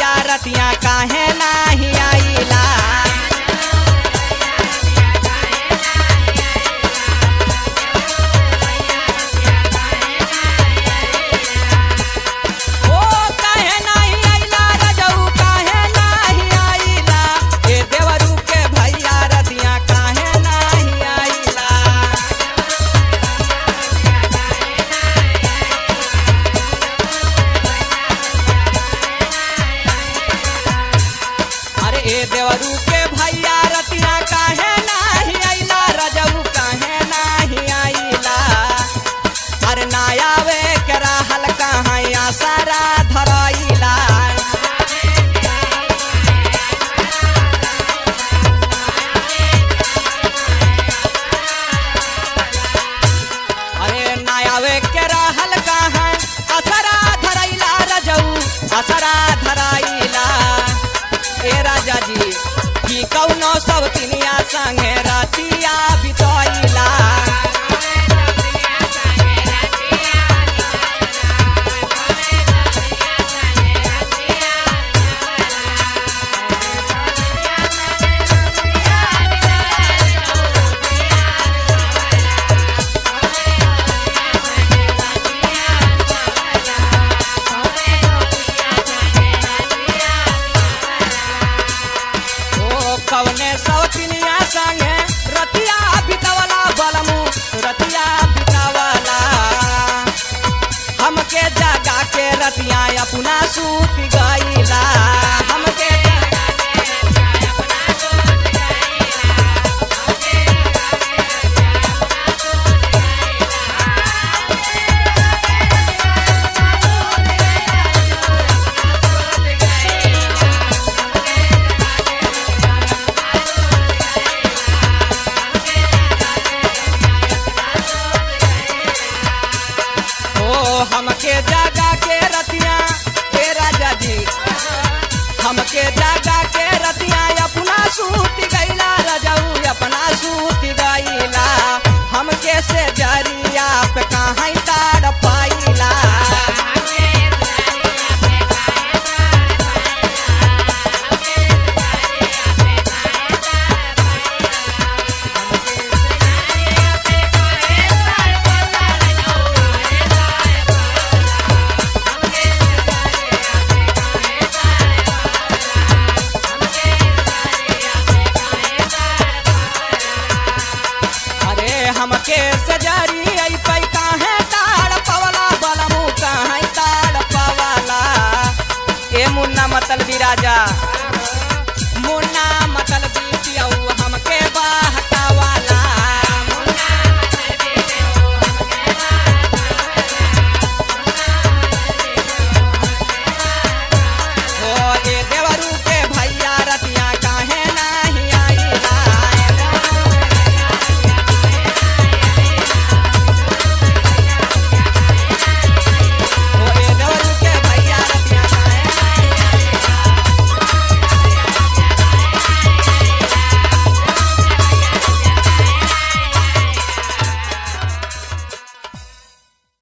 भैया रतिया काहे नाही आइला। ओ काहे नाही आइला रजऊ काहे नाही आइला, ए देवरू के भैया रतिया काहे नाही आइला। अरे ए देवरू के भैया रतिया काहे नाही आइला, रजऊ काहे नाही आइला। अरे ना आवे के रहल कहाँ आसरा धरइला। अरे ना आवे के रहल कहाँ असरा धरइला, रजऊ असरा धरइला। ए राजा जी की कौनो सब तिनिया संगे रतिया बितइला। ओ कवने सवतिनिया संगे रतिया बितावला बलमु रतिया बितावला। हमके जगा के रतिया अपना सूत गइला। हमके हमके जागा के रतिया ए राजा जी हमके जागा के रतिया अपना सूत गइला, रजऊ अपना सूत गइला। हमके से जरिया पे कहाँ ताड़ पाइला। हमके सजारी आई पै काहे ताड़ पवला बलमु काहे ताड़ पवला। ए मुन्ना मतलबी राजा मुन्ना मतलबी पियऊ हमके बहकावाला।